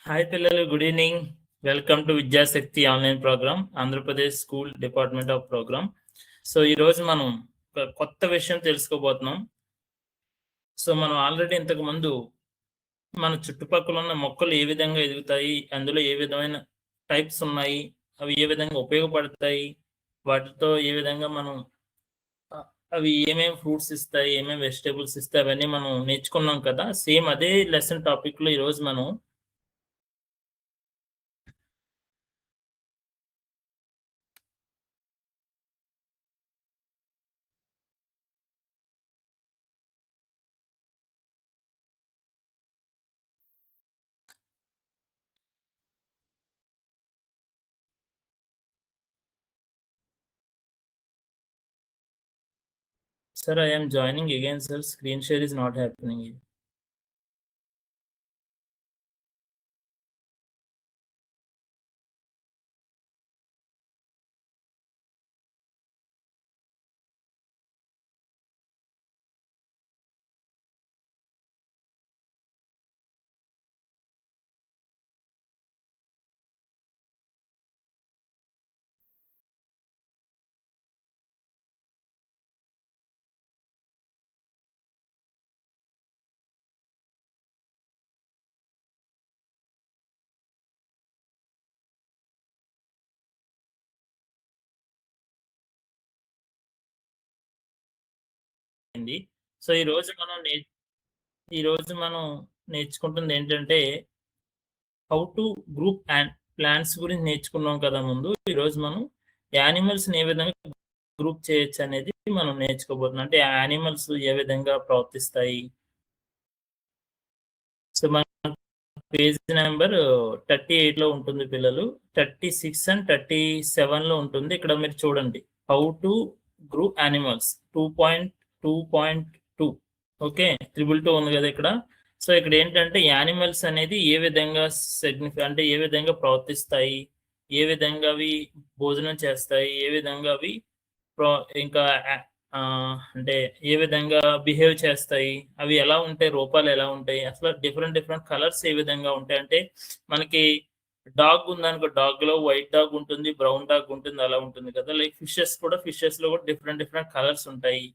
Hi పిల్లలు, good evening. Welcome to Vidyashakti online programme, Andhra Pradesh school department of programme. So ఈరోజు మనం ఒక కొత్త విషయం తెలుసుకోబోతున్నాం. సో మనం ఆల్రెడీ ఇంతకు ముందు మన చుట్టుపక్కల ఉన్న మొక్కలు ఏ విధంగా ఎదుగుతాయి, అందులో ఏ విధమైన టైప్స్ ఉన్నాయి, అవి ఏ విధంగా ఉపయోగపడతాయి, వాటితో ఏ విధంగా మనం అవి ఏమేమి ఫ్రూట్స్ ఇస్తాయి, ఏమేమి వెజిటేబుల్స్ ఇస్తాయి, అవన్నీ మనం నేర్చుకున్నాం కదా. సేమ్ అదే లెసన్ టాపిక్ లో ఈరోజు మనం Sir, I am joining again, sir. Screen share is not happening here. So ఈ రోజు మనం నేర్చుకుంటుంది ఏంటంటే how to group and plants గురించి నేర్చుకున్నాం కదా ముందు. ఈ రోజు మనం యానిమల్స్ ఏ విధంగా గ్రూప్ చేయొచ్చు అనేది మనం నేర్చుకోబోతున్నాం. అంటే యానిమల్స్ ఏ విధంగా ప్రవర్తిస్తాయి. సో మన పేజ్ నెంబర్ 38 లో ఉంటుంది పిల్లలు. 36 అండ్ 37 లో ఉంటుంది. ఇక్కడ మీరు చూడండి, how to group animals 2.2.2. Okay, 222 ఉంది కదా ఇక్కడ. సో ఇక్కడ ఏంటంటే యానిమల్స్ అనేది ఏ విధంగా అంటే ఏ విధంగా ప్రవర్తిస్తాయి, ఏ విధంగా అవి భోజనం చేస్తాయి, ఏ విధంగా అవి ఇంకా అంటే ఏ విధంగా బిహేవ్ చేస్తాయి, అవి ఎలా ఉంటాయి, రూపాలు ఎలా ఉంటాయి, అసలు డిఫరెంట్ కలర్స్ ఏ విధంగా ఉంటాయి. అంటే మనకి డాగ్ ఉందనుకో, డాగ్ లో వైట్ డాగ్ ఉంటుంది, బ్రౌన్ డాగ్ ఉంటుంది, అలా ఉంటుంది కదా. లైక్ ఫిషెస్ లో కూడా డిఫరెంట్ కలర్స్ ఉంటాయి.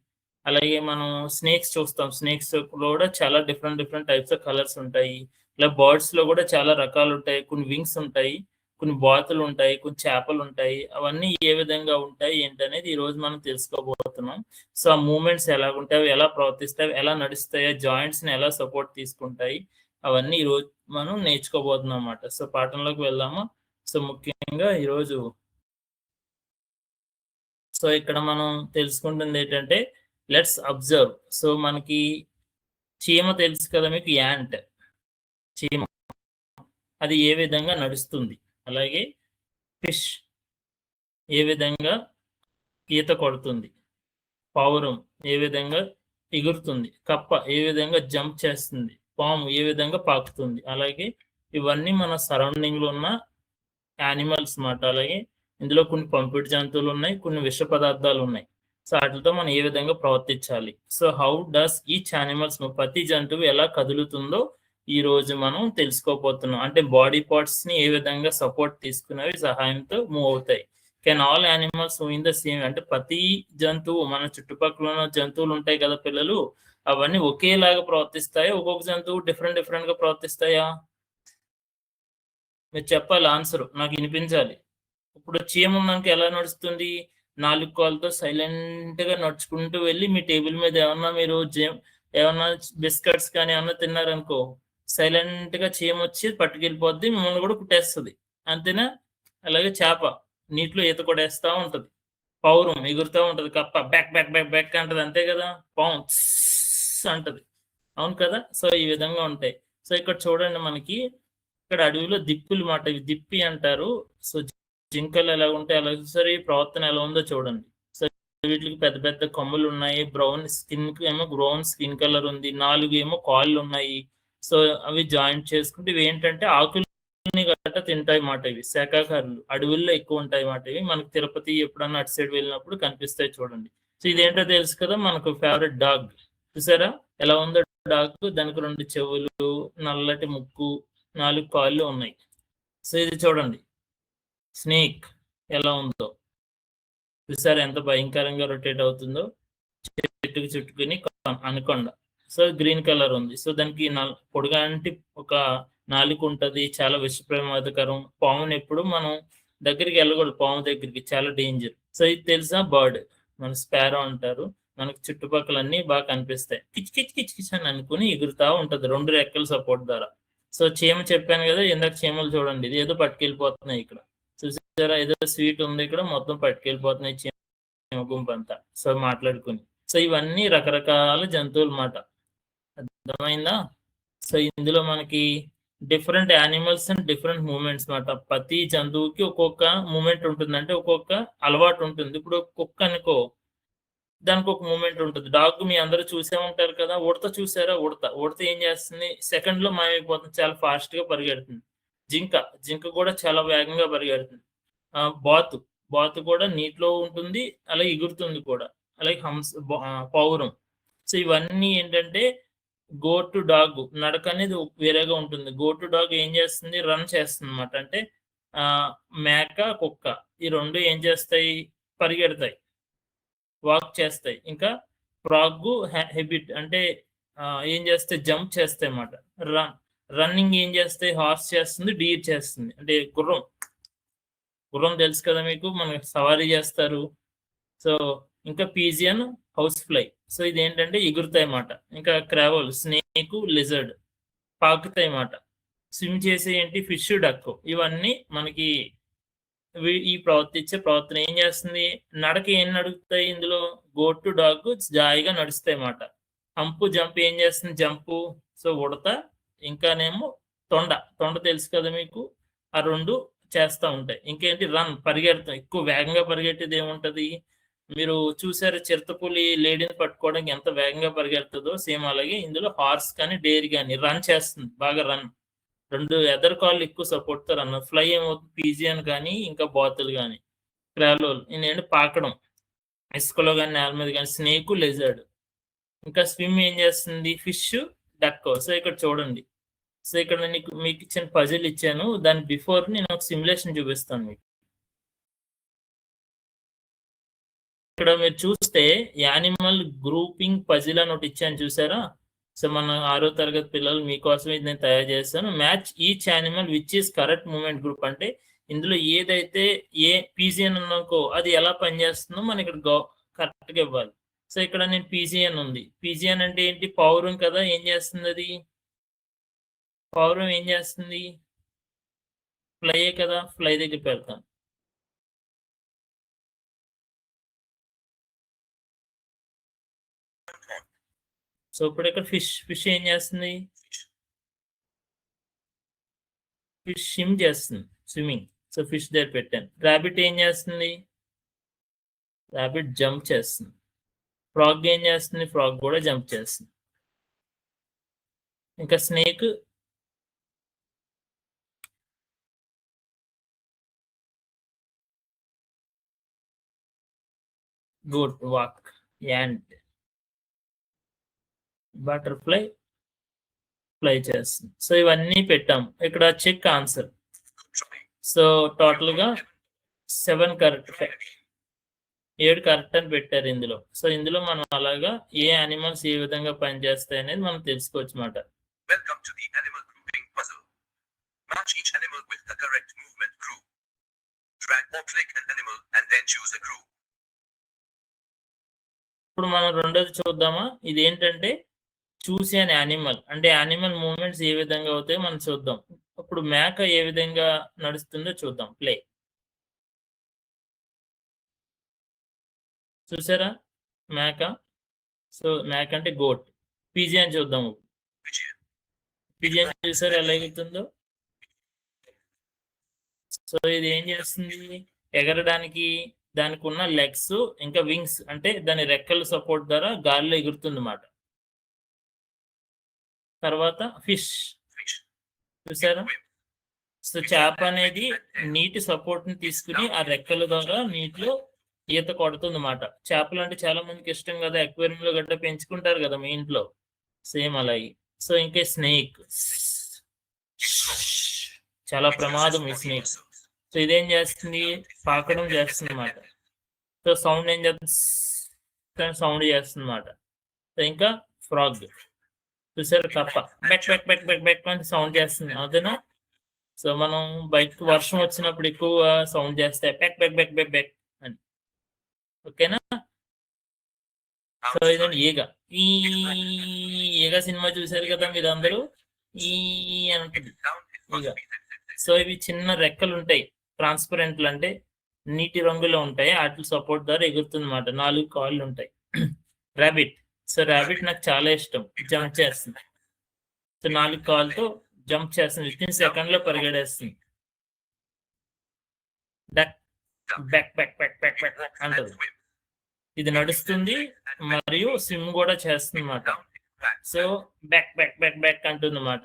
అలాగే మనం స్నేక్స్ చూస్తాం, స్నేక్స్ లో కూడా చాలా డిఫరెంట్ టైప్స్ ఆఫ్ కలర్స్ ఉంటాయి. ఇలా బర్డ్స్ లో కూడా చాలా రకాలు ఉంటాయి. కొన్ని వింగ్స్ ఉంటాయి, కొన్ని బాతులు ఉంటాయి, కొన్ని చేపలు ఉంటాయి. అవన్నీ ఏ విధంగా ఉంటాయి ఏంటనేది ఈ రోజు మనం తెలుసుకోబోతున్నాం. సో ఆ మూమెంట్స్ ఎలా ఉంటాయి, అవి ఎలా ప్రవర్తిస్తాయి, ఎలా నడుస్తాయి, జాయింట్స్ ని ఎలా సపోర్ట్ తీసుకుంటాయి, అవన్నీ ఈ రోజు మనం నేర్చుకోబోతున్నాం అన్నమాట. సో పాఠంలోకి వెళ్దాము. సో ముఖ్యంగా ఈరోజు సో ఇక్కడ మనం తెలుసుకుంటుంది ఏంటంటే, లెట్స్ అబ్జర్వ్. సో మనకి చీమ తెలుసు కదా మీకు, యాంట్ చీమ, అది ఏ విధంగా నడుస్తుంది. అలాగే ఫిష్ ఏ విధంగా ఈత కొడుతుంది, పావురం ఏ విధంగా ఎగురుతుంది, కప్ప ఏ విధంగా జంప్ చేస్తుంది, పాము ఏ విధంగా పాకుతుంది. అలాగే ఇవన్నీ మన సరౌండింగ్ లో ఉన్న యానిమల్స్ మాట. అలాగే ఇందులో కొన్ని పంపిడి జంతువులు ఉన్నాయి, కొన్ని విష పదార్థాలు ఉన్నాయి. సో వాటితో మనం ఏ విధంగా ప్రవర్తించాలి. So how does each animals, ప్రతి జంతువు ఎలా కదులుతుందో ఈ రోజు మనం తెలుసుకోబోతున్నాం. అంటే బాడీ పార్ట్స్ ని ఏ విధంగా సపోర్ట్ తీసుకునేవి సహాయంతో మూవ్ అవుతాయి. Can all animals move in the same, అంటే ప్రతి జంతువు, మన చుట్టుపక్కల ఉన్న జంతువులు ఉంటాయి కదా పిల్లలు, అవన్నీ ఒకేలాగా ప్రవర్తిస్తాయా, ఒక్కొక్క జంతువు డిఫరెంట్ గా ప్రవర్తిస్తాయా? మీరు చెప్పాలి ఆన్సర్, నాకు వినిపించాలి. ఇప్పుడు చీమ ఉన్నాక ఎలా నడుస్తుంది, 4 కాళ్ళతో సైలెంట్ గా నడుచుకుంటూ వెళ్ళి మీ టేబుల్ మీద మీరు ఏమన్నా బిస్కెట్స్ కానీ ఏమన్నా తిన్నారనుకో, సైలెంట్ గా చీమ వచ్చి పట్టుకెళ్ళిపోద్ది, మిమ్మల్ని కూడా కుట్టేస్తుంది. అంతేనా? అలాగే చేప నీటిలో ఈత కొడేస్తా ఉంటది, పౌరం ఎగురుతూ ఉంటది, కప్ప బ్యాక్ బ్యాక్ బ్యాక్ బ్యాక్ అంటది, అంతే కదా, పాము అంటది, అవును కదా. సో ఈ విధంగా ఉంటాయి. సో ఇక్కడ చూడండి, మనకి ఇక్కడ అడవిలో దిప్పులు మాట, ఇవి దిప్పి అంటారు. సో జింకలు ఎలా ఉంటాయి, అలాగే సరే ప్రవర్తన ఎలా ఉందో చూడండి. సో వీటికి పెద్ద పెద్ద కొమ్ములు ఉన్నాయి, బ్రౌన్ స్కిన్ కలర్ ఉంది, 4 ఏమో కాళ్ళు ఉన్నాయి. సో అవి జాయింట్ చేసుకుంటే ఇవి ఏంటంటే ఆకుల్ని గట్ట తింటాయి మాట. ఇవి శాకాహారులు, అడవుల్లో ఎక్కువ ఉంటాయి మాట. ఇవి మనకు తిరుపతి ఎప్పుడన్నా అటు సైడ్ వెళ్ళినప్పుడు కనిపిస్తాయి చూడండి. సో ఇదేంటో తెలుసు కదా, మనకు ఫేవరెట్ డాగ్. చూసారా ఎలా ఉందో డాగ్, దానికి 2 చెవులు, నల్లటి ముక్కు, 4 కాళ్ళు ఉన్నాయి. సో ఇది చూడండి స్నేక్ ఎలా ఉందో చూసారా, ఎంత భయంకరంగా రొటేట్ అవుతుందో. చెట్టుకి చుట్టుకుని అనకొండ. సో గ్రీన్ కలర్ ఉంది. సో దానికి పొడుగాంటి ఒక నాలుక ఉంటది, చాలా విష ప్రమాదకరం. పాముని ఎప్పుడు మనం దగ్గరికి వెళ్ళకూడదు, పాము దగ్గరికి చాలా డేంజర్. సో ఇది తెలుసా, బర్డ్ మన స్పారో అంటారు. మనకు చుట్టుపక్కల అన్ని బాగా కనిపిస్తాయి. కిచ్ కిచ్ కిచ్ కిచ్ అని అనుకుని ఎగురుతా ఉంటది 2 రెక్కల సపోర్ట్ ద్వారా. సో చీమ చెప్పాను కదా ఇందాక, చీమలు చూడండి ఇది ఏదో పట్టుకెళ్ళిపోతున్నాయి ఇక్కడ. చూసారా, ఏదో స్వీట్ ఉంది ఇక్కడ, మొత్తం పట్టుకెళ్ళిపోతున్నాయి చీమ గుంపు అంతా. సో మాట్లాడుకుని. సో ఇవన్నీ రకరకాల జంతువులు మాట, అర్థమైందా? సో ఇందులో మనకి different animals and different moments మాట. ప్రతి జంతువుకి ఒక్కొక్క మూమెంట్ ఉంటుంది, అంటే ఒక్కొక్క అలవాటు ఉంటుంది. ఇప్పుడు కుక్క అనుకో, దానికి ఒక మూమెంట్ ఉంటుంది. డాగ్ మీ అందరూ చూసే ఉంటారు కదా. ఉడత చూసారా, ఉడత ఏం చేస్తుంది, సెకండ్ లో మాయమైపోతుంది, చాలా ఫాస్ట్ గా పరిగెడుతుంది. జింక కూడా చాలా వేగంగా పరిగెడుతుంది. బాతు కూడా నీటిలో ఉంటుంది, అలాగే ఎగురుతుంది కూడా, అలాగే పావురం. సో ఇవన్నీ ఏంటంటే గో టు డాగ్ నడక అనేది వేరేగా ఉంటుంది. గో టు డాగ్ ఏం చేస్తుంది, రన్ చేస్తుంది అనమాట. అంటే మేక కుక్క ఈ 2 ఏం చేస్తాయి, పరిగెడతాయి, వాక్ చేస్తాయి. ఇంకా ఫ్రాగ్ హ్యాబిట్ అంటే ఏం చేస్తాయి, జంప్ చేస్తాయి అన్నమాట. రన్నింగ్ ఏం చేస్తాయి, హార్స్ చేస్తుంది, డీర్ చేస్తుంది. అంటే గుర్రం తెలుసు కదా మీకు, మనకి సవారీ చేస్తారు. సో ఇంకా పీజియన్ హౌస్ ఫ్లై. సో ఇదేంటంటే ఎగురుతాయి అన్నమాట. ఇంకా క్రావల్ స్నేక్ లిజర్డ్ పాకుతాయి అన్నమాట. స్విమ్ చేసే ఏంటి, ఫిష్ డక్. ఇవన్నీ మనకి ఈ ప్రవర్తన ఏం చేస్తుంది, నడక ఏం నడుగుతాయి ఇందులో, గో టు డాగ్ జాయిగా నడుస్తాయి అన్నమాట. జంప్ ఏం చేస్తుంది, జంపు. సో ఉడత ఇంకానేమో తొండ తెలుసు కదా మీకు, ఆ 2 చేస్తూ ఉంటాయి. ఇంకేంటి, రన్ పరిగెడతాం. ఎక్కువ వేగంగా పరిగెట్టేది ఏముంటది, మీరు చూసారు చిరుతపులి లేడీని పట్టుకోవడానికి ఎంత వేగంగా పరిగెడుతుందో, సేమ్ అలాగే ఇందులో హార్స్ కానీ డేర్ కానీ రన్ చేస్తుంది, బాగా రన్. 2 ఎదర్ కాళ్ళు ఎక్కువ సపోర్ట్ తో రన్. ఫ్లై ఏమవుతుంది, పీజియన్ కానీ ఇంకా బాతులు కానీ. క్రాలోల్ ఏంటంటే పాకడం, ఇసుకలో కానీ నేల మీద కానీ. స్నేక్ లెజర్డ్. ఇంకా స్విమ్ ఏం చేస్తుంది, ఫిష్ డక్. సో ఇక్కడ చూడండి, సో ఇక్కడ మీకు ఇచ్చిన పజిల్ ఇచ్చాను, దాని బిఫోర్ నేను ఒక సిమ్యులేషన్ చూపిస్తాను మీకు. ఇక్కడ మీరు చూస్తే యానిమల్ గ్రూపింగ్ పజిల్ అని ఒకటి ఇచ్చాను చూసారా. సో మన 6వ తరగతి పిల్లలు మీకోసం ఇది నేను తయారు చేస్తాను. Match each animal which is correct moment group. అంటే ఇందులో ఏదైతే పీజియన్ ఉందనుకో అది ఎలా పనిచేస్తుందో మనం ఇక్కడ కరెక్ట్ గా ఇవ్వాలి. సో ఇక్కడ నేను పీజియన్ ఉంది. పీజియన్ అంటే ఏంటి, పావురం కదా. ఏం చేస్తుంది అది, పావురం ఏం చేస్తుంది, ఫ్లై కదా. ఫ్లై దగ్గర పెడతాను. సో ఇప్పుడు ఇక్కడ ఫిష్ ఏం చేస్తుంది, ఫిష్ స్విమ్ చేస్తుంది, స్విమ్మింగ్. సో ఫిష్ దగ్గర పెట్టాను. రాబిట్ ఏం చేస్తుంది, రాబిట్ జంప్ చేస్తుంది. ఫ్రాగ్ ఏం చేస్తుంది, ఫ్రాగ్ కూడా జంప్ చేస్తుంది. ఇంకా snake good walk. Ant butterfly fly చేస్తుంది. సో ఇవన్నీ పెట్టాం ఇక్కడ. Check answer. సో టోటల్ గా 7 కరెక్ట్, 7 కరెక్ట్ అని పెట్టారు ఇందులో. సో ఇందులో మనం అలాగా ఏ యానిమల్స్ ఏ విధంగా పనిచేస్తాయి అనేది మనం తెలుసుకోవచ్చు అన్నమాట. Welcome to the animal grouping puzzle. Match each animal with the correct movement group. Drag or click an animal and then choose a group. ఇప్పుడు మనం రెండోది చూద్దామా. ఇది ఏంటంటే చూసి అనే యానిమల్, అంటే యానిమల్ మూవ్మెంట్స్ ఏ విధంగా అవుతాయో మనం చూద్దాం. ఇప్పుడు మేక ఏ విధంగా నడుస్తుందో చూద్దాం. ప్లే. చూసారా మేక. సో మేక అంటే గోట్. పిజియన్ చూద్దాము. పిజియన్ చూసారా ఎలా ఎగురుతుందో. సో ఇది ఏం చేస్తుంది, ఎగరడానికి దానికి ఉన్న లెగ్స్ ఇంకా వింగ్స్, అంటే దాని రెక్కల సపోర్ట్ ద్వారా గాలిలో ఎగురుతుంది అన్నమాట. తర్వాత ఫిష్ చూసారా. సో చేప అనేది నీటి సపోర్ట్ ని తీసుకుని ఆ రెక్కల ద్వారా నీటిలో ఈత కొడుతుంది అన్నమాట. చేపలు అంటే చాలా మందికి ఇష్టం కదా, అక్వేరియం లో గట్రా పెంచుకుంటారు కదా మీ ఇంట్లో, సేమ్ అలాగే. సో ఇంకా స్నేక్ చాలా It ప్రమాదం ఈ uses body snake. muscles. So ఇదేం చేస్తుంది, పాకడం చేస్తుంది అన్నమాట. సో సౌండ్ ఏం చేస్తుంది, సౌండ్ చేస్తుంది అన్నమాట. సో ఇంకా ఫ్రాగ్ చూసారు, కప్ప బెక్ బెక్ బెక్ బెక్ బెక్ అని సౌండ్ చేస్తుంది, అదేనా. సో మనం బయట వర్షం వచ్చినప్పుడు ఎక్కువ సౌండ్ చేస్తే బెక్ బెక్ బెక్ బెక్ బెక్ అని, ఓకేనా. సో ఇదండి ఈగ. ఈ ఈగ సినిమా చూసారు కదా మీరు అందరూ, ఈ అని ఉంటుంది ఈగ. సో ఇవి చిన్న రెక్కలు ఉంటాయి, ట్రాన్స్పరెంట్లు అంటే నీటి రంగులో ఉంటాయి, వాటి సపోర్ట్ ద్వారా ఎగురుతుంది అన్నమాట. 4 కాళ్ళు ఉంటాయి. ర్యాబిట్. సో ర్యాబిట్ నాకు చాలా ఇష్టం, జంప్ చేస్తుంది. సో 4 కాళ్ళతో జంప్ చేస్తుంది, విత్ సెకండ్ లో పరిగెడేస్తుంది. డక్ బెక్ బెక్ బెక్ బెక్ బెక్ అంటది. ఇది నడుస్తుంది మరియు స్విమ్ కూడా చేస్తుంది అన్నమాట. సో బెక్ బెక్ బెక్ బెక్ అంటుంది అన్నమాట.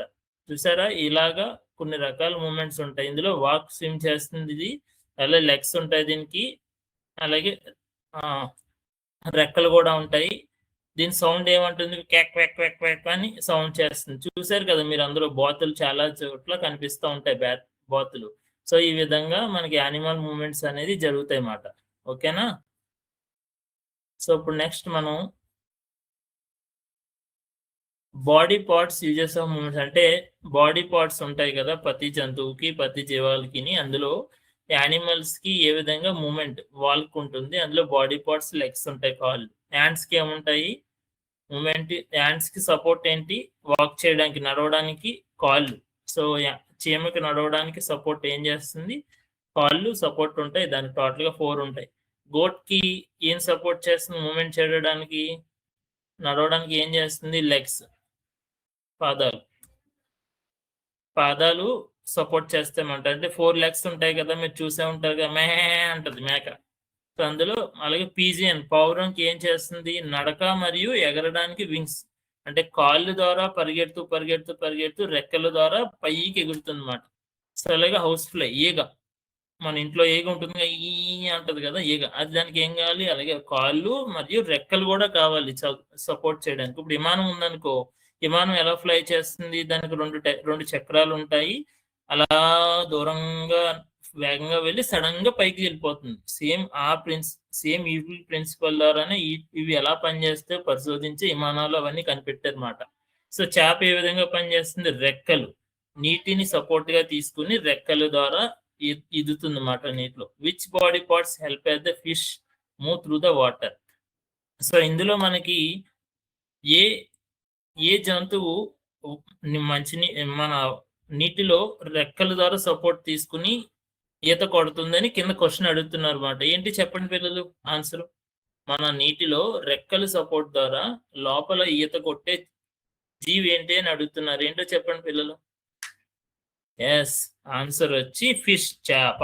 చూసారా, ఇలాగా కొన్ని రకాల మూమెంట్స్ ఉంటాయి. ఇందులో వాక్, స్విమ్ చేస్తుంది ఇది, అలాగే లెగ్స్ ఉంటాయి దీనికి, అలాగే రెక్కలు కూడా ఉంటాయి. దీని సౌండ్ ఏమంటుంది, క్యాక్ క్వాక్ క్వాక్ క్వాక్ అని సౌండ్ చేస్తుంది. చూసారు కదా మీరు అందరూ, బాతులు చాలా చోట్ల కనిపిస్తూ ఉంటాయి, బాతులు. సో ఈ విధంగా మనకి యానిమల్ మూమెంట్స్ అనేది జరుగుతాయి అన్నమాట, ఓకేనా. సో ఇప్పుడు నెక్స్ట్ మనం body parts uses of moments, అంటే బాడీ పార్ట్స్ ఉంటాయి కదా ప్రతి జంతువుకి, ప్రతి జీవాలకి. అందులో యానిమల్స్ కి ఏ విధంగా మూమెంట్ వాళ్ళకి ఉంటుంది. అందులో బాడీ పార్ట్స్ లెగ్స్ ఉంటాయి, కాళ్ళు. హ్యాండ్స్ కి ఏముంటాయి మూమెంట్, హ్యాండ్స్ కి సపోర్ట్ ఏంటి, వాక్ చేయడానికి, నడవడానికి కాళ్ళు. సో చీమకి నడవడానికి సపోర్ట్ ఏం చేస్తుంది, కాళ్ళు సపోర్ట్ ఉంటాయి. దానికి టోటల్ గా 4 ఉంటాయి. గోట్ కి ఏం సపోర్ట్ చేస్తుంది మూమెంట్ చేయడానికి, నడవడానికి ఏం చేస్తుంది, లెగ్స్, పాదాలు సపోర్ట్ చేస్తామంట. అంటే 4 లెగ్స్ ఉంటాయి కదా, మీరు చూసే ఉంటారు కదా, మే అంటది మేక. సో అందులో అలాగే పీజియన్, పావురంకి ఏం చేస్తుంది, నడక మరియు ఎగరడానికి వింగ్స్, అంటే కాళ్ళు ద్వారా పరిగెడుతూ పరిగెడుతూ పరిగెడుతూ రెక్కల ద్వారా పైకి ఎగురుతుంది అన్నమాట. సో అలాగే హౌస్ ఫ్లై, ఈగ, మన ఇంట్లో ఈగ ఉంటుంది, ఈ అంటది కదా ఈగ, అది దానికి ఏం కావాలి, అలాగే కాళ్ళు మరియు రెక్కలు కూడా కావాలి సపోర్ట్ చేయడానికి. ఇప్పుడు విమానం ఉందనుకో, విమానం ఎలా ఫ్లై చేస్తుంది, దానికి 2 చక్రాలు ఉంటాయి, అలా దూరంగా వేగంగా వెళ్ళి సడన్ గా పైకి వెళ్ళిపోతుంది. సేమ్ ఈ ప్రిన్సిపల్ ద్వారానే ఇవి ఎలా పనిచేస్తే పరిశోధించి విమానాలు అవన్నీ కనిపెట్టారన్నమాట. సో చేప ఏ విధంగా పనిచేస్తుంది, రెక్కలు, నీటిని సపోర్ట్ గా తీసుకుని రెక్కల ద్వారా ఈదుతుంది అన్నమాట నీటిలో. Which body parts help the fish move through the water. So ఇందులో మనకి ఏ జంతువు మన నీటిలో రెక్కల ద్వారా సపోర్ట్ తీసుకుని ఈత కొడుతుందని కింద క్వశ్చన్ అడుగుతున్నారు అన్నమాట. ఏంటి చెప్పండి పిల్లలు ఆన్సర్. మన నీటిలో రెక్కల సపోర్ట్ ద్వారా లోపల ఈత కొట్టే జీవి ఏంటి అని అడుగుతున్నారు. ఏంటో చెప్పండి పిల్లలు. ఎస్, ఆన్సర్ వచ్చి ఫిష్, చేప.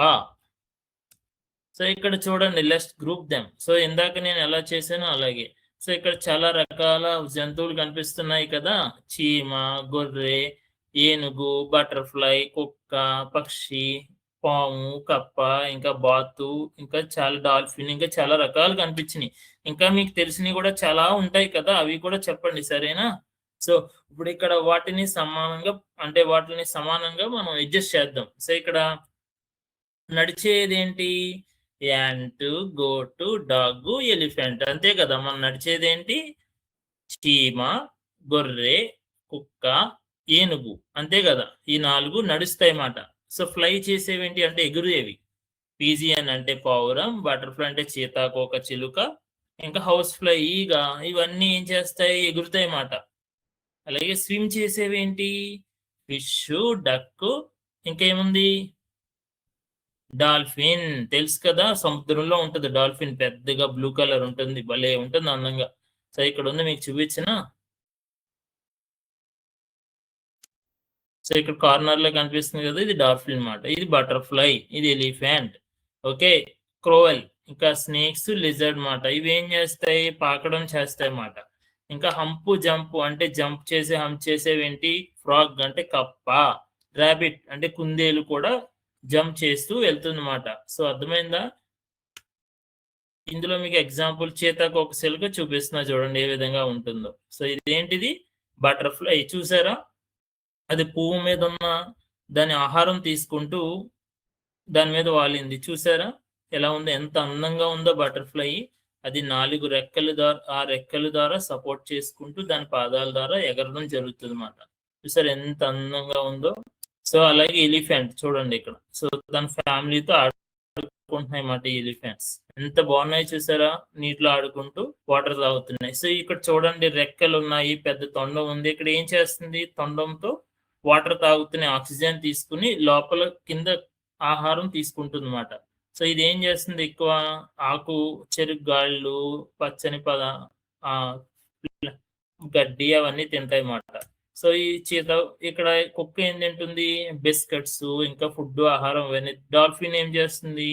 సో ఇక్కడ చూడండి, లెట్స్ గ్రూప్ దెమ్. సో ఇందాక నేను ఎలా చేశానో అలాగే. సో ఇక్కడ చాలా రకాల జంతువులు కనిపిస్తున్నాయి కదా, చీమ, గొర్రె, ఏనుగు, బటర్ఫ్లై, కుక్క, పక్షి, పాము, కప్ప, ఇంకా బాతు, ఇంకా చాలా డాల్ఫిన్, ఇంకా చాలా రకాలు కనిపించినాయి. ఇంకా మీకు తెలిసినవి కూడా చాలా ఉంటాయి కదా, అవి కూడా చెప్పండి, సరేనా. సో ఇప్పుడు ఇక్కడ వాటిని సమానంగా మనం అడ్జస్ట్ చేద్దాం. సో ఇక్కడ నడిచేది ఏంటి, యాంట్, గోటు, డాగ్, ఎలిఫెంట్, అంతే కదా. మనం నడిచేది ఏంటి, చీమ, గొర్రె, కుక్క, ఏనుగు, అంతే కదా. ఈ 4 నడుస్తాయి మాట. సో ఫ్లై చేసేవి ఏంటి అంటే ఎగురేవి, పీజియన్ అంటే పావురం, బటర్ఫ్లై అంటే చీతాకోక చిలుక, ఇంకా హౌస్ ఫ్లై ఈగ, ఇవన్నీ ఏం చేస్తాయి, ఎగురుతాయి మాట. అలాగే స్విమ్ చేసేవి ఏంటి, ఫిష్, డక్, ఇంకేముంది, డాల్ఫిన్, తెలుసు కదా, సముద్రంలో ఉంటుంది డాల్ఫిన్, పెద్దగా బ్లూ కలర్ ఉంటుంది, భలే ఉంటుంది అందంగా. సో ఇక్కడ ఉంది, మీకు చూపించిన. సో ఇక్కడ కార్నర్ లో కనిపిస్తుంది కదా, ఇది డాల్ఫిన్ అన్నమాట. ఇది బటర్ఫ్లై, ఇది ఎలిఫెంట్, ఓకే. క్రోవెల్, ఇంకా స్నేక్స్, లిజర్డ్ మాట. ఇవి ఏం చేస్తాయి, పాకడం చేస్తాయి అన్నమాట. ఇంకా హంపు, జంప్ అంటే జంప్ చేసే, హంప్ చేసేవేంటి, ఫ్రాగ్ అంటే కప్ప, ర్యాబిట్ అంటే కుందేలు కూడా జంప్ చేస్తూ వెళ్తుంది అన్నమాట. సో అర్థమైందా. ఇందులో మీకు ఎగ్జాంపుల్ చీతాకోక చిలుక చూపిస్తున్నా చూడండి ఏ విధంగా ఉంటుందో. సో ఇదేంటిది, బటర్ఫ్లై, చూసారా, అది పువ్వు మీద ఉన్న దాని ఆహారం తీసుకుంటూ దాని మీద వాలింది. చూసారా ఎలా ఉందో, ఎంత అందంగా ఉందో బటర్ఫ్లై. అది 4 రెక్కల ద్వారా, ఆ రెక్కల ద్వారా సపోర్ట్ చేసుకుంటూ దాని పాదాల ద్వారా ఎగరడం జరుగుతుంది అన్నమాట. చూసారు ఎంత అందంగా ఉందో. సో అలాగే ఎలిఫెంట్ చూడండి ఇక్కడ. సో దాని ఫ్యామిలీతో ఆడుకుంటున్నాయి అన్నమాట ఈ ఎలిఫెంట్స్. ఎంత బాగున్నాయి చూసారా, నీటిలో ఆడుకుంటూ వాటర్ తాగుతున్నాయి. సో ఇక్కడ చూడండి రెక్కలు ఉన్నాయి, పెద్ద తొండం ఉంది. ఇక్కడ ఏం చేస్తుంది, తొండంతో వాటర్ తాగుతున్న ఆక్సిజన్ తీసుకుని లోపల కింద ఆహారం తీసుకుంటుంది అన్నమాట. సో ఇది ఏం చేస్తుంది, ఎక్కువ ఆకు, చెరుకు గాళ్ళు, పచ్చని గడ్డి అవన్నీ తింటాయి అన్నమాట. సో ఈ చీత ఇక్కడ కుక్క ఏం తింటుంది, బిస్కెట్స్, ఇంకా ఫుడ్, ఆహారం అవన్నీ. డాల్ఫిన్ ఏం చేస్తుంది,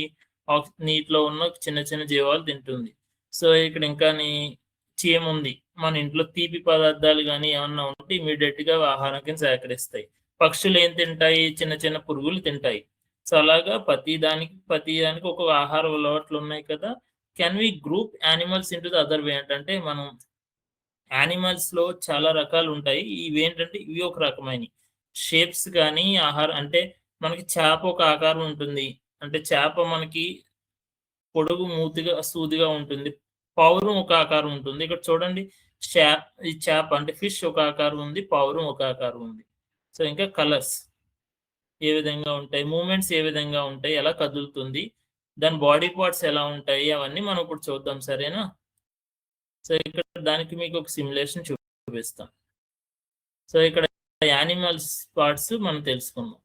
నీటిలో ఉన్న చిన్న చిన్న జీవాలు తింటుంది. సో ఇక్కడ ఇంకా చీమ ఉంది. మన ఇంట్లో తీపి పదార్థాలు కానీ ఏమన్నా ఉంటే ఇమీడియట్ గా ఆహారం కింద సేకరిస్తాయి. పక్షులు ఏం తింటాయి, చిన్న చిన్న పురుగులు తింటాయి. సో అలాగా ప్రతి దానికి ఒక ఆహార అలవాట్లు ఉన్నాయి కదా. Can V group animals into the other way అంటే, మనం యానిమల్స్ లో చాలా రకాలు ఉంటాయి. ఇవి ఏంటంటే ఇవి ఒక రకమైన షేప్స్ కానీ ఆహారం. అంటే మనకి చేప ఒక ఆకారం ఉంటుంది. అంటే చేప మనకి పొడుగు, మూతిగా, సూదిగా ఉంటుంది. పావురం ఒక ఆకారం ఉంటుంది. ఇక్కడ చూడండి, ఈ చేప అంటే ఫిష్ ఒక ఆకారం ఉంది, పావురం ఒక ఆకారం ఉంది. సో ఇంకా కలర్స్ ఏ విధంగా ఉంటాయి, మూమెంట్స్ ఏ విధంగా ఉంటాయి, ఎలా కదులుతుంది, దాని బాడీ పార్ట్స్ ఎలా ఉంటాయి, అవన్నీ మనం ఇప్పుడు చూద్దాం. సరేనా. సో ఇక్కడ దానికి మీకు ఒక సిమ్యులేషన్ చూపిస్తాం. సో ఇక్కడ యానిమల్స్ పార్ట్స్ మనం తెలుసుకుందాం.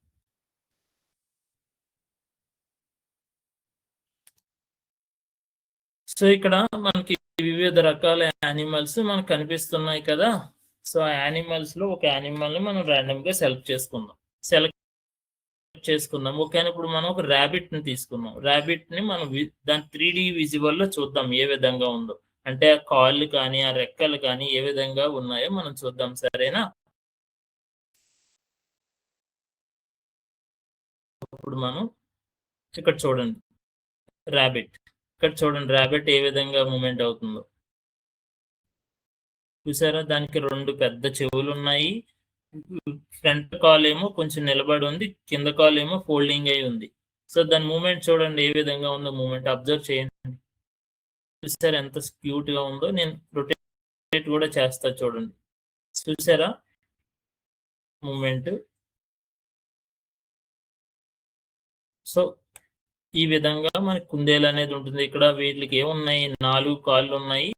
సో ఇక్కడ మనకి వివిధ రకాల యానిమల్స్ మనకు కనిపిస్తున్నాయి కదా. సో ఆ యానిమల్స్ లో ఒక యానిమల్ ని మనం ర్యాండమ్ గా సెలెక్ట్ చేసుకుందాం. ఓకేనా. ఇప్పుడు మనం ఒక ర్యాబిట్ ని తీసుకుందాం. ర్యాబిట్ ని మనం దాని 3D విజువల్ లో చూద్దాం ఏ విధంగా ఉందో. అంటే ఆ కాళ్ళు కానీ, ఆ రెక్కలు కానీ ఏ విధంగా ఉన్నాయో మనం చూద్దాం. సరేనా. ఇప్పుడు మనం ఇక్కడ చూడండి ర్యాబిట్. ఇక్కడ చూడండి ర్యాబిట్ ఏ విధంగా మూమెంట్ అవుతుందో. చూసారా, దానికి 2 పెద్ద చెవులు ఉన్నాయి. ఫ్రంట్ కాల్ ఏమో కొంచెం నిలబడి ఉంది, కింద కాల్ ఏమో ఫోల్డింగ్ అయి ఉంది. సో దాని మూమెంట్ చూడండి ఏ విధంగా ఉందో. మూమెంట్ అబ్జర్వ్ చేయండి. చూసారా ఎంత క్యూట్ గా ఉందో. నేను రొటేట్ కూడా చేస్తా చూడండి. చూసారా మూమెంట్. సో ఈ విధంగా మనకి కుందేలు అనేది ఉంటుంది. ఇక్కడ వీటికి ఏమున్నాయి, 4 కాళ్ళు ఉన్నాయి,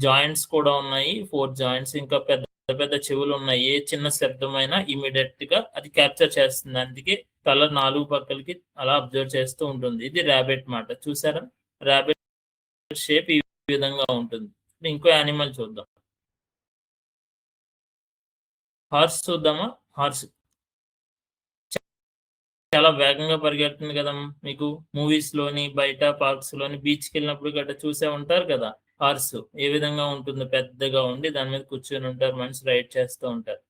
జాయింట్స్ కూడా ఉన్నాయి, 4 జాయింట్స్, ఇంకా పెద్ద పెద్ద చెవులు ఉన్నాయి. ఏ చిన్న శబ్దమైనా ఇమీడియట్ గా అది క్యాప్చర్ చేస్తుంది. అందుకే తల 4 పక్కలకి అలా అబ్జర్వ్ చేస్తూ ఉంటుంది. ఇది ర్యాబిట్ మాట. చూసారా ర్యాబిట్ షేప్ ఈ విధంగా ఉంటుంది. ఇంకో యానిమల్ చూద్దాం. హార్స్ చూద్దామా. హార్స్ చాలా వేగంగా పరిగెడుతుంది కదా. మీకు మూవీస్ లోని, బయట పార్క్స్ లోని, బీచ్కి వెళ్ళినప్పుడు గట్రా చూసే ఉంటారు కదా. హార్స్ ఏ విధంగా ఉంటుంది, పెద్దగా ఉండి దాని మీద కూర్చొని ఉంటారు, మనిషి రైడ్ చేస్తూ ఉంటారు.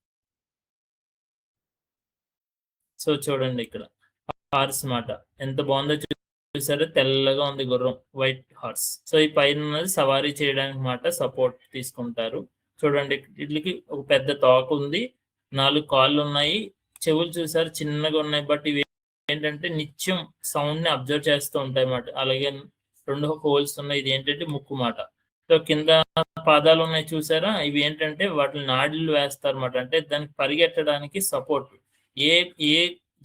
సో చూడండి ఇక్కడ హార్స్ మాట ఎంత బాగుందో. చూసారా తెల్లగా ఉంది గుర్రం, వైట్ హార్స్. సో ఈ పైన ఉన్నది సవారీ చేయడానికి మాట, సపోర్ట్ తీసుకుంటారు. చూడండి వీటికి ఒక పెద్ద తోక ఉంది, 4 కాళ్ళు ఉన్నాయి, చెవులు చూసారు చిన్నగా ఉన్నాయి. బట్ ఇవి ఏంటంటే నిత్యం సౌండ్ ని అబ్జర్వ్ చేస్తూ ఉంటాయి అన్నమాట. అలాగే 2 హోల్స్ ఉన్నాయి. ఇది ఏంటంటే ముక్కు మాట. సో కింద పాదాలు ఉన్నాయి చూసారా, ఇవి ఏంటంటే వాటిని నాడిలు వేస్తారు అన్నమాట. అంటే దానికి పరిగెట్టడానికి సపోర్ట్. ఏ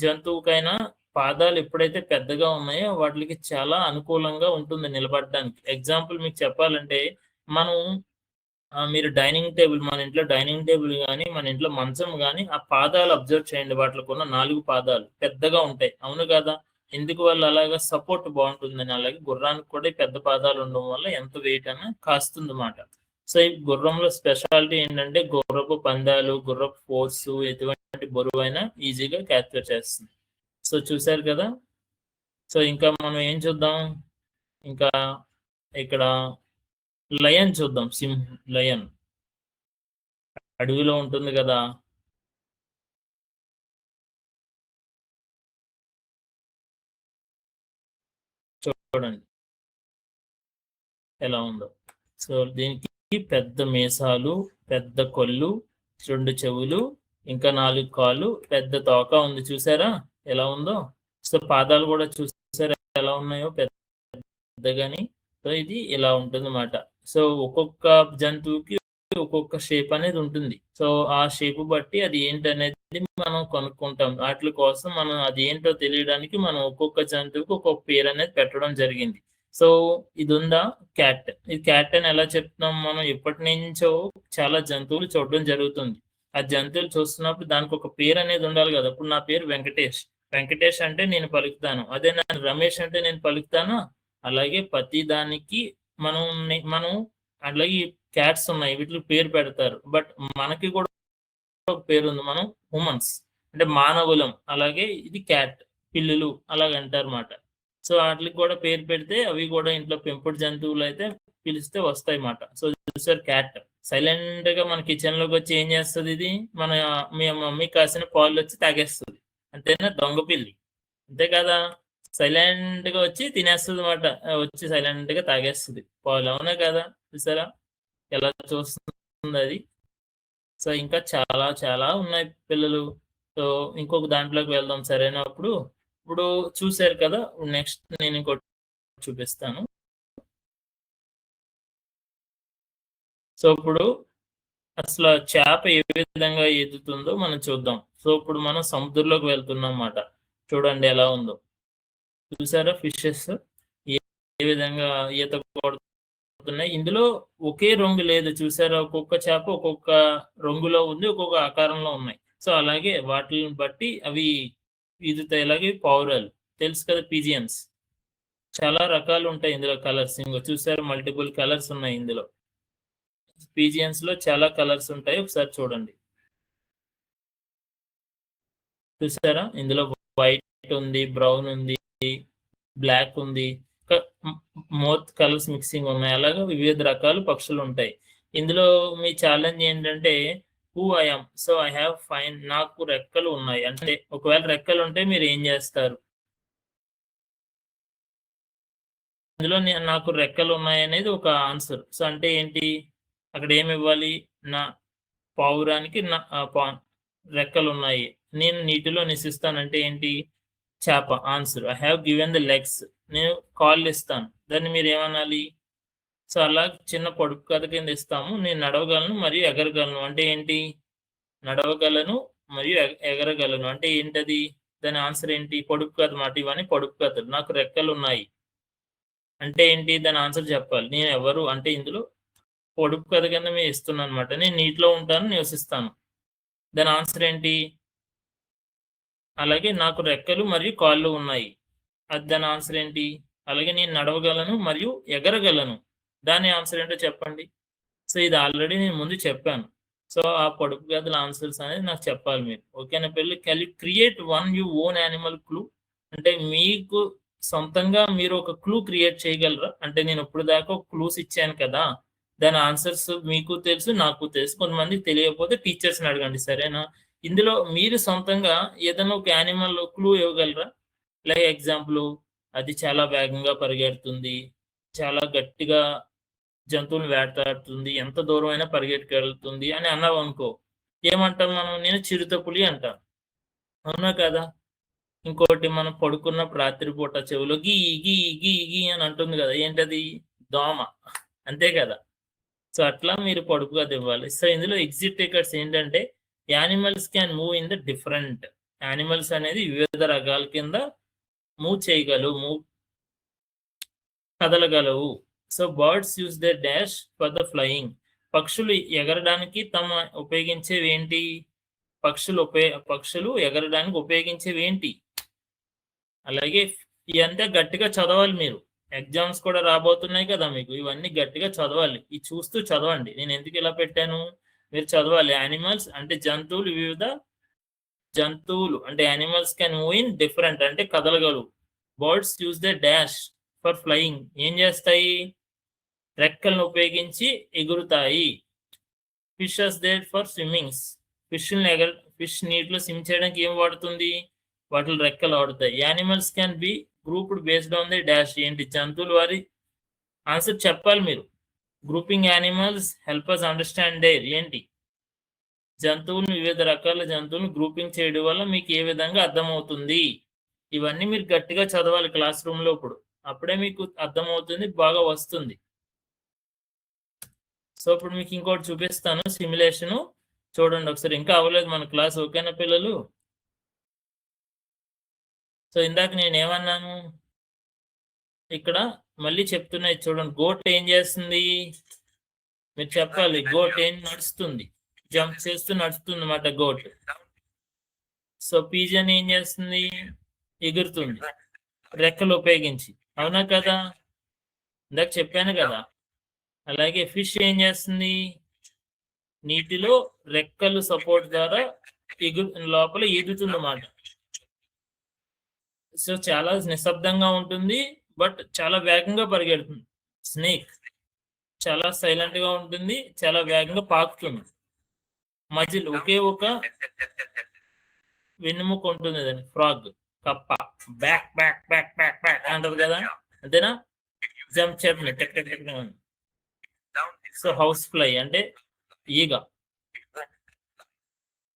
జంతువుకైనా పాదాలు ఎప్పుడైతే పెద్దగా ఉన్నాయో వాటికి చాలా అనుకూలంగా ఉంటుంది నిలబడడానికి. ఎగ్జాంపుల్ మీకు చెప్పాలంటే, మనం మీరు డైనింగ్ టేబుల్, మన ఇంట్లో డైనింగ్ టేబుల్ కానీ, మన ఇంట్లో మంచం కానీ, ఆ పాదాలు అబ్జర్వ్ చేయండి. వాటికి ఉన్న 4 పాదాలు పెద్దగా ఉంటాయి, అవును కదా. ఎందుకు వల్ల అలాగా, సపోర్ట్ బాగుంటుందని. అలాగే గుర్రానికి కూడా పెద్ద పాదాలు ఉండడం వల్ల ఎంత వెయిట్ అయినా కాస్తుంది అన్నమాట. సో ఈ గుర్రంలో స్పెషాలిటీ ఏంటంటే, గుర్రపు పందాలు, గుర్రపు ఫోర్స్, ఎటువంటి బరువైనా ఈజీగా క్యాప్చర్ చేస్తుంది. సో చూసారు కదా. సో ఇంకా మనం ఏం చూద్దాం, ఇంకా ఇక్కడ లయన్ చూద్దాం. లయన్ అడవిలో ఉంటుంది కదా. చూడండి ఎలా ఉందో. సో దీనికి పెద్ద మీసాలు, పెద్ద కొళ్ళు, 2 చెవులు, ఇంకా 4 కాళ్ళు, పెద్ద తోక ఉంది చూసారా ఎలా ఉందో. సో పాదాలు కూడా చూసారా ఎలా ఉన్నాయో పెద్దగాని. సో ఇది ఇలా ఉంటుందన్నమాట. సో ఒక్కొక్క జంతువుకి ఒక్కొక్క షేప్ అనేది ఉంటుంది. సో ఆ షేప్ బట్టి అది ఏంటనేది మనం కనుక్కుంటాం. వాటి కోసం మనం అది ఏంటో తెలియడానికి మనం ఒక్కొక్క జంతువుకి ఒక్కొక్క పేరు అనేది పెట్టడం జరిగింది. సో ఇది ఉందా క్యాట్. ఇది క్యాట్ అని ఎలా చెప్తున్నాం మనం? ఎప్పటి నుంచో చాలా జంతువులు చూడడం జరుగుతుంది. ఆ జంతువులు చూస్తున్నప్పుడు దానికి ఒక పేరు అనేది ఉండాలి కదా. ఇప్పుడు నా పేరు వెంకటేష్. వెంకటేష్ అంటే నేను పలుకుతాను. అదే నా రమేష్ అంటే నేను పలుకుతానా? అలాగే ప్రతి దానికి మనం అలాగే క్యాట్స్ ఉన్నాయి, వీటికి పేరు పెడతారు. బట్ మనకి కూడా ఒక పేరు ఉంది. మనం హ్యూమన్స్ అంటే మానవులం. అలాగే ఇది క్యాట్, పిల్లులు అలాగంటారు మాట. సో వాటికి కూడా పేరు పెడితే అవి కూడా ఇంట్లో పెంపుడు జంతువులు అయితే పిలిస్తే వస్తాయి మాట. సో చూసారు క్యాట్ సైలెంట్ గా మన కిచెన్ లోకి వచ్చి ఏం చేస్తుంది? ఇది మీ మమ్మీ కాసిన పాలు వచ్చి తాగేస్తుంది. అంతేనా? దొంగ పిల్లి అంతే కదా. సైలెంట్ గా వచ్చి తినేస్తుంది అనమాట. వచ్చి సైలెంట్ గా తాగేస్తుంది పాలు. అవునా కదా? చూసారా ఎలా చూస్తుంది అది. సో ఇంకా చాలా చాలా ఉన్నాయి పిల్లలు. సో ఇంకొక దాంట్లోకి వెళ్దాం సరేనా. ఇప్పుడు చూసారు కదా. నెక్స్ట్ నేను ఇంకోటి చూపిస్తాను. సో ఇప్పుడు అసలు చేప ఏ విధంగా ఈదుతుందో మనం చూద్దాం. సో ఇప్పుడు మనం సముద్రంలోకి వెళ్తున్నాం అన్నమాట. చూడండి ఎలా ఉందో. చూసారా ఫిషెస్ ఏ విధంగా ఈత కొడుతున్నాయి. ఇందులో ఒకే రంగు లేదు చూసారా. ఒక్కొక్క చేప ఒక్కొక్క రంగులో ఉంది, ఒక్కొక్క ఆకారంలో ఉన్నాయి. సో అలాగే వాటిని బట్టి అవి ఈదుతాయి. అలాగే పావురాలు తెలుసు కదా, పిజియన్స్. చాలా రకాలు ఉంటాయి ఇందులో కలర్స్. ఇంకో చూసారా మల్టిపుల్ కలర్స్ ఉన్నాయి ఇందులో. పిజియన్స్ లో చాలా కలర్స్ ఉంటాయి. ఒకసారి చూడండి. చూసారా ఇందులో వైట్ ఉంది, బ్రౌన్ ఉంది, బ్లాక్ ఉంది, మోత్ కలర్స్ మిక్సింగ్ ఉన్నాయి. అలాగే వివిధ రకాల పక్షులు ఉంటాయి. ఇందులో మీ ఛాలెంజ్ ఏంటంటే who I'm. So I have fine. నాకు రెక్కలు ఉన్నాయి అంటే ఒకవేళ రెక్కలు ఉంటే మీరు ఏం చేస్తారు? ఇందులో నాకు రెక్కలు ఉన్నాయి అనేది ఒక ఆన్సర్. సో అంటే ఏంటి? అక్కడ ఏమి ఇవ్వాలి? నా పావురానికి రెక్కలు ఉన్నాయి. నేను నీటిలో నివసిస్తానంటే ఏంటి? చేప. Answer I have given the legs. నేను కాళ్ళు ఇస్తాను, దాన్ని మీరు ఏమనాలి? సో అలా చిన్న పొడుపు కథ కింద ఇస్తాము. నేను నడవగలను మరియు ఎగరగలను అంటే ఏంటి? నడవగలను మరియు ఎగరగలను అంటే ఏంటది? దాని ఆన్సర్ ఏంటి? పొడుపు కథ మాట. ఇవన్నీ పొడుపు కథలు. నాకు రెక్కలు ఉన్నాయి అంటే ఏంటి? దాని ఆన్సర్ చెప్పాలి. నేను ఎవరు అంటే ఇందులో పొడుపు కథ కింద మేము ఇస్తున్నాను అనమాట. నేను నీటిలో ఉంటాను, నివసిస్తాను. దాని ఆన్సర్ ఏంటి? అలాగే నాకు రెక్కలు మరియు కాళ్ళు ఉన్నాయి. అది దాని ఆన్సర్ ఏంటి? అలాగే నేను నడవగలను మరియు ఎగరగలను. దాని ఆన్సర్ ఏంటో చెప్పండి. సో ఇది ఆల్రెడీ నేను ముందు చెప్పాను. సో ఆ పొడుపు కథల ఆన్సర్స్ అనేది నాకు చెప్పాలి మీరు. ఓకేనా పిల్లలు? Create one you own animal clue. అంటే మీకు సొంతంగా మీరు ఒక క్లూ క్రియేట్ చేయగలరా? అంటే నేను ఇప్పుడు దాకా ఒక క్లూస్ ఇచ్చాను కదా, దాని ఆన్సర్స్ మీకు తెలుసు, నాకు తెలుసు. కొంతమందికి తెలియకపోతే టీచర్స్ని అడగండి సరేనా. ఇందులో మీరు సొంతంగా ఏదైనా ఒక యానిమల్ క్లూ ఇవ్వగలరా? లైక్ ఎగ్జాంపుల్, అది చాలా వేగంగా పరిగెడుతుంది, చాలా గట్టిగా జంతువులు వేటాడుతుంది, ఎంత దూరం అయినా పరిగెట్టుకెళ్తుంది అని అన్నావు అనుకో, ఏమంటాం మనం? నేను చిరుతపులి అంటాను. అవునా కదా? ఇంకోటి, మనం పడుకున్నప్పుడు రాత్రిపూట చెవిలో గీ గీ గీ గీ అని అంటుంది కదా, ఏంటది? దోమ. అంతే కదా. సో అట్లా మీరు పొడుపుగా ఇవ్వాలి. సో ఇందులో ఎగ్జిట్ టికెట్స్ ఏంటంటే animals can move in the different. Animals అనేది వివిధ రకాల కింద మూవ్ చేయగలవు, కదలగలవు. So birds use the dash for the flying. పక్షులు ఎగరడానికి ఉపయోగించేవి ఏంటి? పక్షులు ఎగరడానికి ఉపయోగించేవి ఏంటి? అలాగే ఇదంతా గట్టిగా చదవాలి మీరు. ఎగ్జామ్స్ కూడా రాబోతున్నాయి కదా మీకు. ఇవన్నీ గట్టిగా చదవాలి. ఇది చూస్తూ చదవండి. నేను ఎందుకు ఇలా పెట్టాను? మీరు చదవాలి. యానిమల్స్ అంటే జంతువులు, వివిధ జంతువులు అంటే animals can move in different అంటే కదలగలవు. Birds use the dash for flying. ఏం చేస్తాయి? రెక్కలను ఉపయోగించి ఎగురుతాయి. Fishes their for swimmings. Fish నీటిలో స్విమ్ చేయడానికి ఏం వాడుతుంది? వాటి రెక్కలు వాడుతాయి. Animals can be grouped based on the dash. ఏంటి? జంతువులు వారి ఆన్సర్ చెప్పాలి మీరు. Grouping animals help us understand their ఏంటి? జంతువులను వివిధ రకాల జంతువులను గ్రూపింగ్ చేయడం వల్ల మీకు ఏ విధంగా అర్థమవుతుంది? ఇవన్నీ మీరు గట్టిగా చదవాలి క్లాస్ రూమ్‌లో ఇప్పుడు. అప్పుడే మీకు అర్థమవుతుంది, బాగా వస్తుంది. సో, ఇప్పుడు మీకు ఇంకోటి చూపిస్తాను సిమ్యులేషను. చూడండి ఒకసారి. ఇంకా అవ్వలేదు మన క్లాస్. ఓకేనా పిల్లలు? సో, ఇందాక నేనేమన్నాను? ఇక్కడ మళ్ళీ చెప్తున్నా ఇది చూడండి. గోట్ ఏం చేస్తుంది? మీరు చెప్పాలి. గోట్ ఏం నడుస్తుంది? జంప్ చేస్తూ నడుస్తుందన్నమాట గోట్. సో, పీజన్ ఏం చేస్తుంది? ఎగురుతుంది రెక్కలు ఉపయోగించి. అవునా కదా? ఇందాక చెప్పాను కదా. అలాగే ఫిష్ ఏం చేస్తుంది? నీటిలో రెక్కలు సపోర్ట్ ద్వారా లోపల ఈదుతుందన్నమాట. సో, చాలా నిశ్శబ్దంగా ఉంటుంది, బట్ చాలా వేగంగా పరిగెడుతుంది. స్నేక్ చాలా సైలెంట్ గా ఉంటుంది, చాలా వేగంగా పాకుతుంది. మధ్యలో ఒకే ఒక వెన్నెముక ఉంటుంది దాన్ని. ఫ్రాగ్, కప్ప. Back back back back back అంటది కదా, అంతేనా? జంప్ చేస్తుంది టెక్ టెక్ టెక్ అని. సో, హౌస్ ఫ్లై అంటే ఈగ.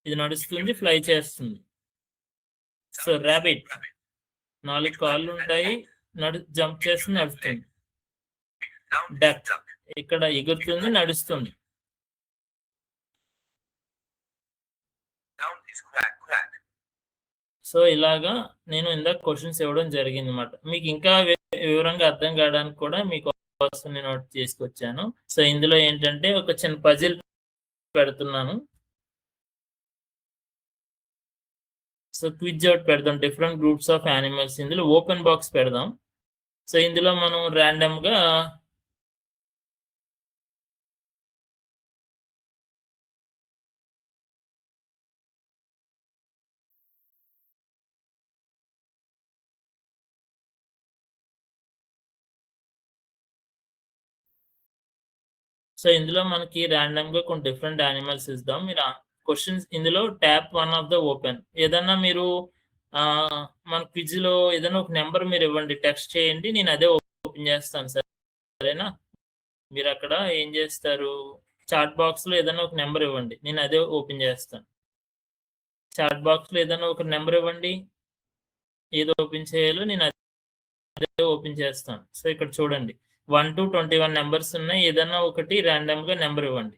ఇది నడుస్తుంది, ఫ్లై చేస్తుంది. సో, ర్యాబిట్ 4 కాళ్ళు ఉంటాయి, జంప్ చేస్తుంది, నడుస్తుంది. డక్ ఇక్కడ ఎగురుతుంది, నడుస్తుంది. సో, ఇలాగా నేను ఇందాక క్వశ్చన్స్ ఇవ్వడం జరిగింది అన్నమాట. మీకు ఇంకా వివరంగా అర్థం కావడానికి కూడా మీకోసం నేను నోట్ చేసుకొచ్చాను. సో, ఇందులో ఏంటంటే ఒక చిన్న పజిల్ పెడుతున్నాను. సో, క్విజ్ అవుట్ పెడదాం. Different groups of animals. ఇందులో ఓపెన్ బాక్స్ పెడదాం. సో, ఇందులో మనం ర్యాండమ్ గా సో, ఇందులో మనకి ర్యాండమ్ గా కొన్ని డిఫరెంట్ యానిమల్స్ ఇద్దాం. మీరు క్వశ్చన్స్ ఇందులో tap one of the open. ఏదన్నా మీరు మన క్విజ్ లో ఏదైనా ఒక నెంబర్ మీరు ఇవ్వండి, టెక్స్ట్ చేయండి, నేను అదే ఓపెన్ చేస్తాను. సరేనా? మీరు అక్కడ ఏం చేస్తారు? చాట్ బాక్స్ లో ఏదైనా ఒక నెంబర్ ఇవ్వండి, నేను అదే ఓపెన్ చేస్తాను. చాట్ బాక్స్ లో ఏదైనా ఒక నెంబర్ ఇవ్వండి, ఏదో ఓపెన్ చేయాలో నేను అదే ఓపెన్ చేస్తాను. సో, ఇక్కడ చూడండి 1 to 21 నెంబర్స్ ఉన్నాయి. ఏదైనా ఒకటి ర్యాండమ్ గా నెంబర్ ఇవ్వండి.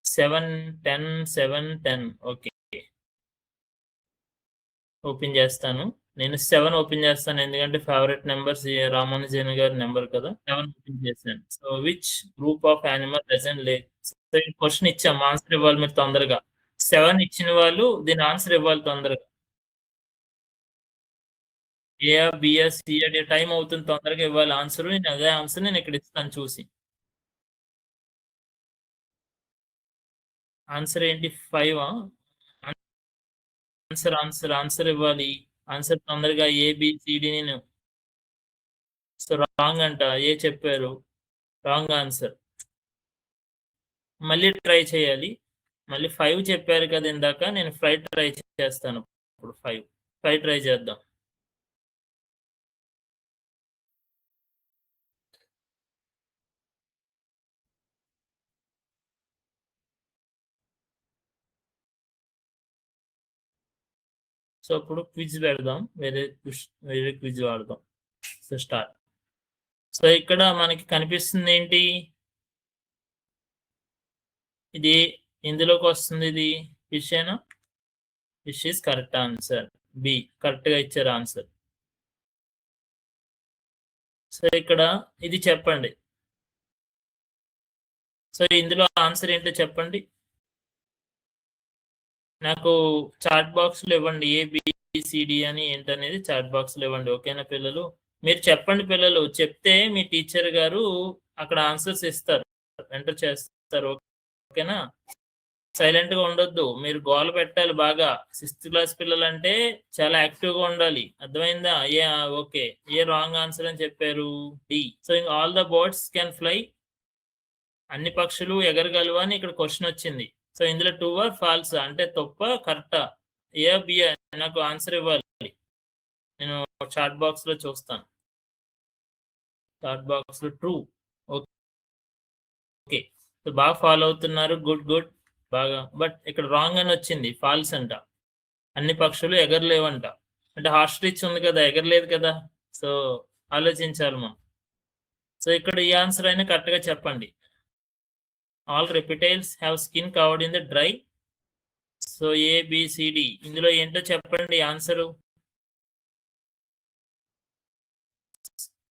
7, 10, 7, 10. ఓకే, ఓపెన్ చేస్తాను. నేను 7 ఓపెన్ చేస్తాను, ఎందుకంటే ఫేవరెట్ నెంబర్స్ రామానుజన్ గారి నెంబర్ కదా. 7 ఓపెన్ చేశాను. So, which group of animal doesn't లే? క్వశ్చన్ ఇచ్చాం, ఆన్సర్ ఇవ్వాలి మీరు తొందరగా. 7 ఇచ్చిన వాళ్ళు దీని ఆన్సర్ ఇవ్వాలి తొందరగా. ఏ, బియా, సి, టైం అవుతుంది, తొందరగా ఇవ్వాలి ఆన్సర్. నేను అదే ఆన్సర్ నేను ఇక్కడ ఇస్తాను చూసి. ఆన్సర్ ఏంటి? 5. ఆన్సర్ ఇవ్వాలి. ఆన్సర్ తొందరగా. ABCD. నేను సో, రాంగ్ అంట. ఏ చెప్పారు, రాంగ్ ఆన్సర్. మళ్ళీ ట్రై చేయాలి. మళ్ళీ 5 చెప్పారు కదా ఇందాక. నేను 5 ట్రై చేస్తాను. ఇప్పుడు 5 ట్రై చేద్దాం. సో, ఇప్పుడు క్విజ్ పెడదాం, వేరే క్విజ్ వాడదాం. So, start. సో, ఇక్కడ మనకి కనిపిస్తుంది ఏంటి? ఇది ఇందులోకి వస్తుంది. ఇది ఫిష్ ఏనా? Fish is correct answer. B correct గా ఇచ్చారు ఆన్సర్. సో, ఇక్కడ ఇది చెప్పండి. సో, ఇందులో ఆన్సర్ ఏంటో చెప్పండి. నాకు చాట్ బాక్స్ లో ఇవ్వండి. ABCD అని ఏంటనేది చాట్ బాక్స్ లో ఇవ్వండి. ఓకేనా పిల్లలు? మీరు చెప్పండి పిల్లలు. చెప్తే మీ టీచర్ గారు అక్కడ ఆన్సర్స్ ఇస్తారు, ఎంటర్ చేస్తారు. ఓకేనా? సైలెంట్ గా ఉండొద్దు, మీరు గోల పెట్టాలి బాగా. 6th క్లాస్ పిల్లలు అంటే చాలా యాక్టివ్ గా ఉండాలి. అర్థమైందా? ఓకే. ఏ రాంగ్ ఆన్సర్ అని చెప్పారు? D. So, all the birds can fly. అన్ని పక్షులు ఎగరగలవు అని ఇక్కడ క్వశ్చన్ వచ్చింది. సో, ఇందులో ట్రూ ఆర్ ఫాల్స్ అంటే తప్ప కరెక్టా? ఏ, బి? నాకు ఆన్సర్ ఇవ్వాలి. నేను చాట్ బాక్స్ లో చూస్తాను. చాట్ బాక్స్ లో ట్రూ. ఓకే, సో బాగా ఫాలో అవుతున్నారు, గుడ్ గుడ్, బాగా. బట్ ఇక్కడ రాంగ్ అని వచ్చింది, ఫాల్స్ అంట. అన్ని పక్షులు ఎగరలేవంట. అంటే హార్స్ట్రిచ్ ఉంది కదా, ఎగరలేదు కదా. సో ఆలోచించాలి మనం. సో ఇక్కడ ఈ ఆన్సర్ అయినా కరెక్ట్ గా చెప్పండి. All reptiles have skin covered in the dry. So ABCD ఇందులో ఏంటో చెప్పండి ఆన్సరు.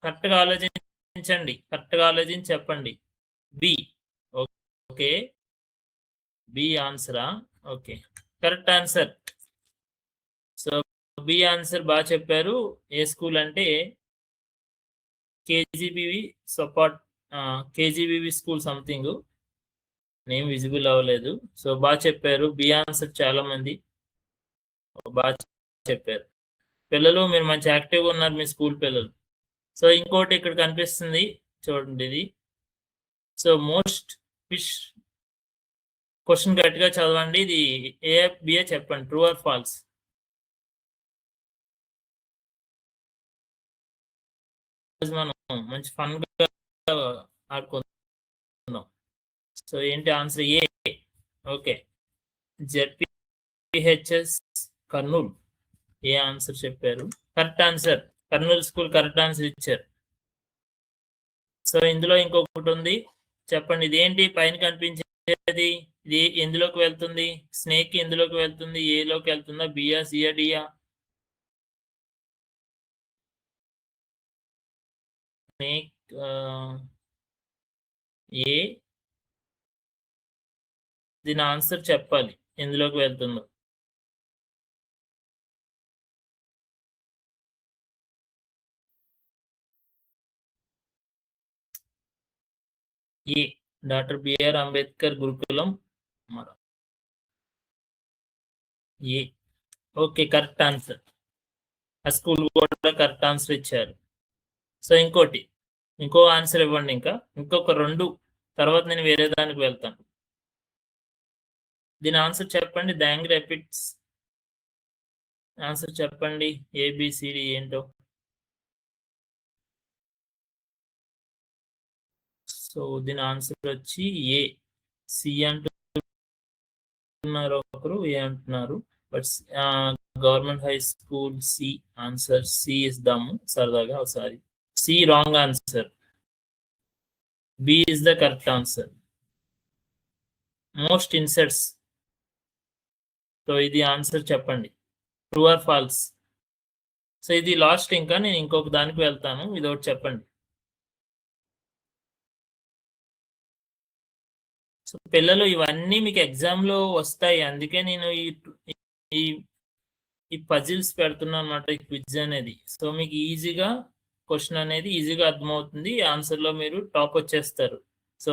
కరెక్ట్ గా ఆలోచించండి, కరెక్ట్ గా ఆలోచించి చెప్పండి. బి. ఓకే, బి ఆన్సరా? Okay, correct answer. So B answer బాగా చెప్పారు. ఏ స్కూల్ అంటే KGBV support, KGBV school something, name visible అవ్వలేదు. సో బాగా చెప్పారు, బి ఆన్సర్. చాలా మంది బాగా చెప్పారు. పిల్లలు మీరు మంచి యాక్టివ్గా ఉన్నారు, మీ స్కూల్ పిల్లలు. సో ఇంకోటి ఇక్కడ కనిపిస్తుంది చూడండి ఇది. సో మోస్ట్ ఫిష్ క్వశ్చన్ గట్టిగా చదవండి. ఇది ఏ బిఏ చెప్పండి, ట్రూ ఆర్ ఫాల్స్. మనం మంచి ఫన్ గా ఆడుకుందాం. సో ఏంటి ఆన్సర్? ఏ. ఓకే, జెడ్పిహెచ్ఎస్ కర్నూలు ఏ ఆన్సర్ చెప్పారు, correct answer. Kurnool school correct answer ఇచ్చారు. సో ఇందులో ఇంకొకటి ఉంది, చెప్పండి. ఇది ఏంటి పైన కనిపించేది? ఇది ఎందులోకి వెళ్తుంది? స్నేక్ ఎందులోకి వెళ్తుంది? ఏలోకి వెళ్తుందా, బియా, సియా, డియా? స్నేక్ ఏ. దీని ఆన్సర్ చెప్పాలి, ఎందులోకి వెళ్తుందో. ఏ, doctor BR Ambedkar Gurukulam A. Okay, correct answer. ఆ స్కూల్ కూడా కరెక్ట్ ఆన్సర్ ఇచ్చారు. సో ఇంకో ఆన్సర్ ఇవ్వండి. ఇంకొక రెండు తర్వాత నేను వేరే దానికి వెళ్తాను. దీని ఆన్సర్ చెప్పండి. డాంగ్ ర్యాపిడ్స్ ఆన్సర్ చెప్పండి, ఏబిసిడి ఏంటో. సో దీని ఆన్సర్ వచ్చి ఏ. సి అంటున్నారు ఒకరు, ఏ అంటున్నారు. But government high school C answer. C ఇద్దాము సరదాగా ఒకసారి. C wrong answer. B is the correct answer. Most insects. So ఇది ఆన్సర్ చెప్పండి, ట్రూ ఆర్ ఫాల్స్. సో ఇది లాస్ట్, ఇంకా నేను ఇంకొక దానికి వెళ్తాను, ఇది ఒకటి చెప్పండి. సో పిల్లలు ఇవన్నీ మీకు ఎగ్జామ్ లో వస్తాయి, అందుకే నేను ఈ పజిల్స్ పెడుతున్నాను అన్నమాట, ఈ క్విజ్ అనేది. సో మీకు ఈజీగా క్వశ్చన్ అనేది ఈజీగా అర్థమవుతుంది, ఆన్సర్ లో మీరు టాప్ వచ్చేస్తారు. సో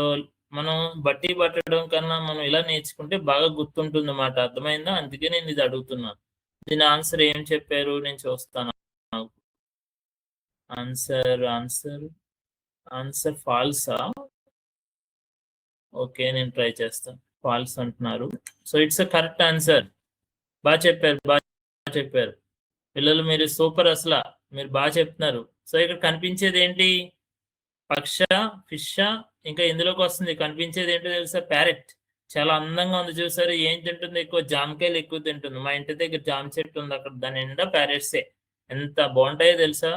మనం బట్టి పట్టడం కన్నా మనం ఇలా నేర్చుకుంటే బాగా గుర్తుంటుంది అన్నమాట, అర్థమైందా? అందుకే నేను ఇది అడుగుతున్నాను. దీని ఆన్సర్ ఏం చెప్పారు, నేను చూస్తాను. ఆన్సర్ ఫాల్సా? ఓకే, నేను ట్రై చేస్తాను. ఫాల్స్ అంటున్నారు. So it's a correct answer. బాగా చెప్పారు పిల్లలు, మీరు సూపర్, అసలు మీరు బాగా చెప్తున్నారు. సో ఇక్కడ కనిపించేది ఏంటి? పక్ష, ఫిష్, ఇంకా ఇందులోకి వస్తుంది కనిపించేది ఏంటో తెలుసా? ప్యారెట్. చాలా అందంగా ఉంది, చూసారు? ఏం తింటుంది? ఎక్కువ జామకాయలు ఎక్కువ తింటుంది. మా ఇంటి దగ్గర జామ చెట్టు ఉంది, అక్కడ దాని నిండా ప్యారెట్సే. ఎంత బాగుంటాయో తెలుసా?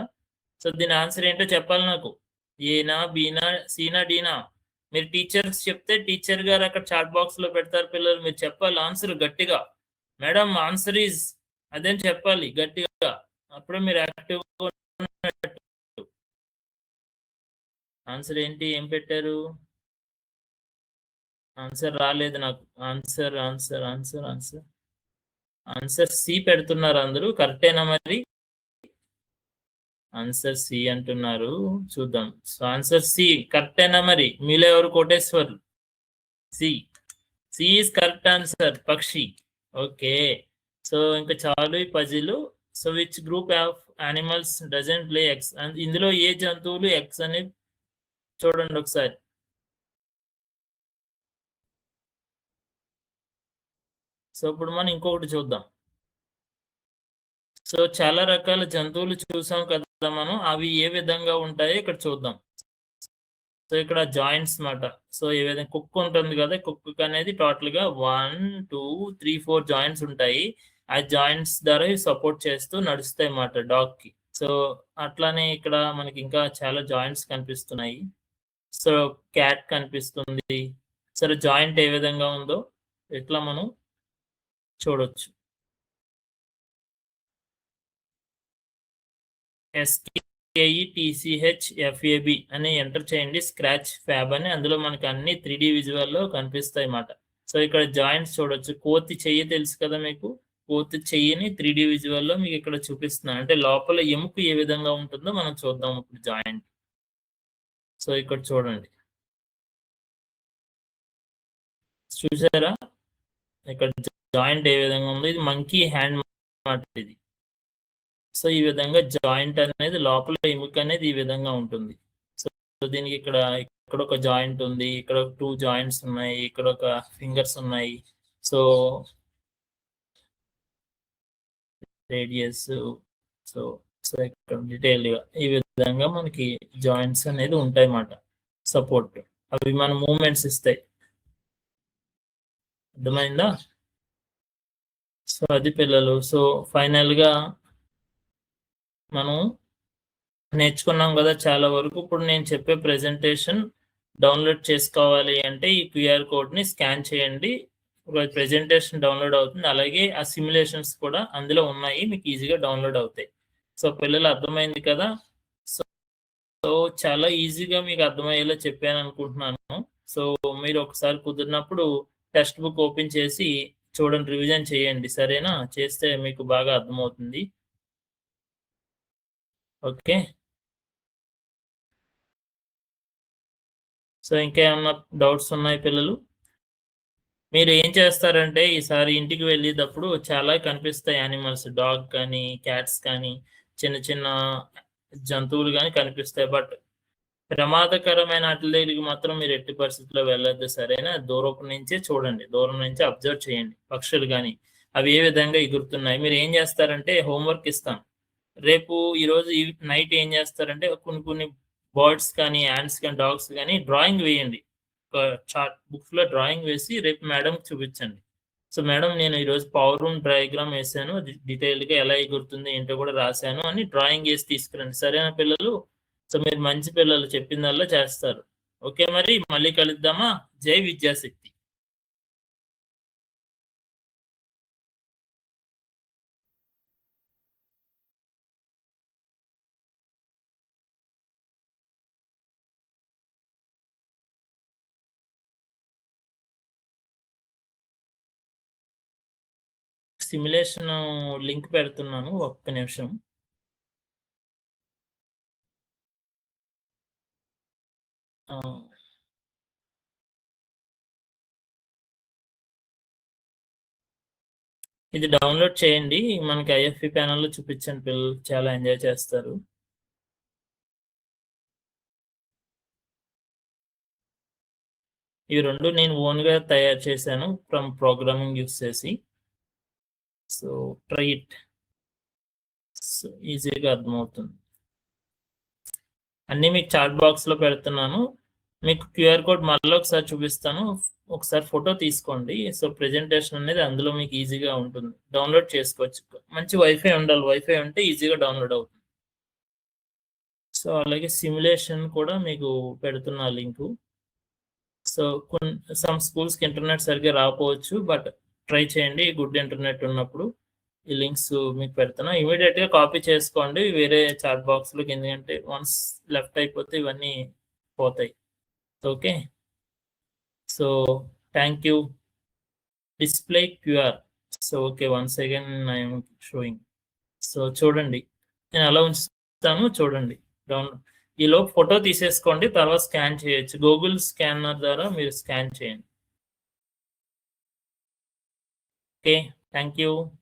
సో దీని ఆన్సర్ ఏంటో చెప్పాలి నాకు. ఏనా, బీనా, సీనా, డీనా? మీరు టీచర్స్ చెప్తే టీచర్ గారు అక్కడ చాట్ బాక్స్ లో పెడతారు, పిల్లలు మీరు చెప్పాలి ఆన్సర్ గట్టిగా. మేడం ఆన్సర్ ఈజ్ అదేం చెప్పాలి గట్టిగా, అప్పుడే మీరు యాక్టివ్. ఆన్సర్ ఏంటి, ఏం పెట్టారు? ఆన్సర్ రాలేదు నాకు. ఆన్సర్ సి పెడుతున్నారు అందరూ, కరెక్టేనా మరి? ఆన్సర్ సి అంటున్నారు, చూద్దాం. సో ఆన్సర్ సి కరెక్టేనా మరి? మీలో ఎవరు Koteshwar? C is correct answer, పక్షి. ఓకే, సో ఇంకా చాలు ఈ puzzle. So which group of animals doesn't lay eggs? ఇందులో ఏ జంతువులు ఎగ్స్ అని చూడండి ఒకసారి. సో ఇప్పుడు మనం ఇంకొకటి చూద్దాం. సో చాలా రకాల జంతువులు చూసాం కదా మనం, అవి ఏ విధంగా ఉంటాయో ఇక్కడ చూద్దాం. సో ఇక్కడ జాయింట్స్ మాట. సో ఈ విధంగా కుక్ ఉంటుంది కదా, కుక్ అనేది టోటల్ గా 1 2 3 4 జాయింట్స్ ఉంటాయి. ఆ జాయింట్స్ ద్వారా సపోర్ట్ చేస్తూ నడుస్తాయి అన్నమాట డాగ్ కి. సో అట్లానే ఇక్కడ మనకి ఇంకా చాలా జాయింట్స్ కనిపిస్తున్నాయి. సో క్యాట్ కనిపిస్తుంది. సరే జాయింట్ ఏ విధంగా ఉందో ఇట్లా మనం చూడొచ్చు. SKETCHFAB అని ఎంటర్ చేయండి. స్క్రాచ్ ఫ్యాబ్ అని, అందులో మనకి అన్ని 3D విజువల్ లో కనిపిస్తాయి అన్నమాట. సో ఇక్కడ జాయింట్స్ చూడొచ్చు. కోతి చెయ్యి తెలుసు కదా మీకు, కోతి చెయ్యిని 3D విజువల్ లో మీకు ఇక్కడ చూపిస్తున్నాను. అంటే లోపల ఎముక ఏ విధంగా ఉంటుందో మనం చూద్దాం ఇప్పుడు జాయింట్. సో ఇక్కడ చూడండి, చూసారా ఇక్కడ జాయింట్ ఏ విధంగా ఉందో. ఇది మంకీ హ్యాండ్ మాట ఇది. సో ఈ విధంగా జాయింట్ అనేది లోపల ఎముక అనేది ఈ విధంగా ఉంటుంది. సో దీనికి ఇక్కడ ఒక జాయింట్ ఉంది, ఇక్కడ 2 జాయింట్స్ ఉన్నాయి, ఇక్కడ ఒక ఫింగర్స్ ఉన్నాయి. సో రేడియస్, సో సో ఇక్కడ డీటెయిల్ గా ఈ విధంగా మనకి జాయింట్స్ అనేది ఉంటాయి అన్నమాట. సపోర్ట్ అవి మన మూమెంట్స్ ఇస్తాయి. అర్థమైందా? సో అది పిల్లలు. సో ఫైనల్ గా మనం నేర్చుకున్నాం కదా చాలా వరకు. ఇప్పుడు నేను చెప్పే ప్రెజెంటేషన్ డౌన్లోడ్ చేసుకోవాలి అంటే ఈ QR కోడ్ ని స్కాన్ చేయండి, ప్రెజెంటేషన్ డౌన్లోడ్ అవుతుంది. అలాగే ఆ సిమ్యులేషన్స్ కూడా అందులో ఉన్నాయి, మీకు ఈజీగా డౌన్లోడ్ అవుతాయి. సో పిల్లలు అర్థమైంది కదా. సో చాలా ఈజీగా మీకు అర్థమయ్యేలా చెప్పాను అనుకుంటున్నాను. సో మీరు ఒకసారి కుదిరినప్పుడు టెక్స్ట్ బుక్ ఓపెన్ చేసి చూడండి, రివిజన్ చేయండి, సరేనా? చేస్తే మీకు బాగా అర్థమవుతుంది. ఓకే. సో ఇంకా ఏమన్నా డౌట్స్ ఉన్నాయి పిల్లలు? మీరు ఏం చేస్తారంటే ఈసారి ఇంటికి వెళ్ళేటప్పుడు చాలా కనిపిస్తాయి యానిమల్స్, డాగ్ కానీ క్యాట్స్ కానీ చిన్న చిన్న జంతువులు కానీ కనిపిస్తాయి. బట్ ప్రమాదకరమైన వాటి దగ్గరికి మాత్రం మీరు ఎట్టి పరిస్థితుల్లో వెళ్ళొద్దు, సరేనా? దూరం నుంచే చూడండి, దూరం నుంచి అబ్జర్వ్ చేయండి. పక్షులు కానీ అవి ఏ విధంగా ఎగురుతున్నాయి. మీరు ఏం చేస్తారంటే హోంవర్క్ ఇస్తాను రేపు. ఈరోజు నైట్ ఏం చేస్తారంటే కొన్ని బర్డ్స్ కానీ యాంట్స్ కానీ డాగ్స్ కానీ డ్రాయింగ్ వేయండి. చార్ట్ బుక్స్ లో డ్రాయింగ్ వేసి రేపు మేడం చూపించండి. సో మేడం నేను ఈరోజు పవర్ రూమ్ డయాగ్రామ్ వేసాను, డీటెయిల్ గా ఎలా ఎగురుతుంది ఏంటో కూడా రాశాను అని డ్రాయింగ్ వేసి తీసుకురండి, సరేనా పిల్లలు? సో మీరు మంచి పిల్లలు, చెప్పిందల్లా చేస్తారు. ఓకే, మరి మళ్ళీ కలుద్దామా? జై విద్యాశక్తి. సిమ్యులేషన్ లింక్ పెడుతున్నాను, ఒక్క నిమిషం. ఇది డౌన్లోడ్ చేయండి, మనకి IFP ప్యానల్లో చూపించండి, పిల్లలు చాలా ఎంజాయ్ చేస్తారు. ఇవి 2 నేను ఓన్ గా తయారు చేశాను ఫ్రమ్ ప్రోగ్రామింగ్ యూస్ చేసి. సో ట్రై ఇట్, సో ఈజీగా అర్థమవుతుంది. అన్నీ మీకు చాట్ బాక్స్ లో పెడుతున్నాను. మీకు QR కోడ్ మళ్ళీ ఒకసారి చూపిస్తాను, ఒకసారి ఫోటో తీసుకోండి. సో ప్రెజెంటేషన్ అనేది అందులో మీకు ఈజీగా ఉంటుంది, డౌన్లోడ్ చేసుకోవచ్చు. మంచి వైఫై ఉండాలి, వైఫై ఉంటే ఈజీగా డౌన్లోడ్ అవుతుంది. సో అలాగే సిమ్యులేషన్ కూడా మీకు పెడుతున్నా లింకు. సో సమ్ స్కూల్స్కి ఇంటర్నెట్ సరిగ్గా రాకపోవచ్చు, బట్ ట్రై చేయండి గుడ్ ఇంటర్నెట్ ఉన్నప్పుడు. ఈ లింక్స్ మీకు పెడుతున్నా, ఇమీడియట్గా కాపీ చేసుకోండి వేరే చాట్ బాక్స్లోకి, ఎందుకంటే వన్స్ లెఫ్ట్ అయిపోతే ఇవన్నీ పోతాయి. Okay, so thank you. Display QR. So okay, once again I'm showing. So చూడండి, నేను అలా ఉంచుతాను, చూడండి. ఈలోపు ఫోటో తీసేసుకోండి, తర్వాత స్కాన్ చేయొచ్చు. గూగుల్ స్కానర్ ద్వారా మీరు స్కాన్ చేయండి. Okay, thank you.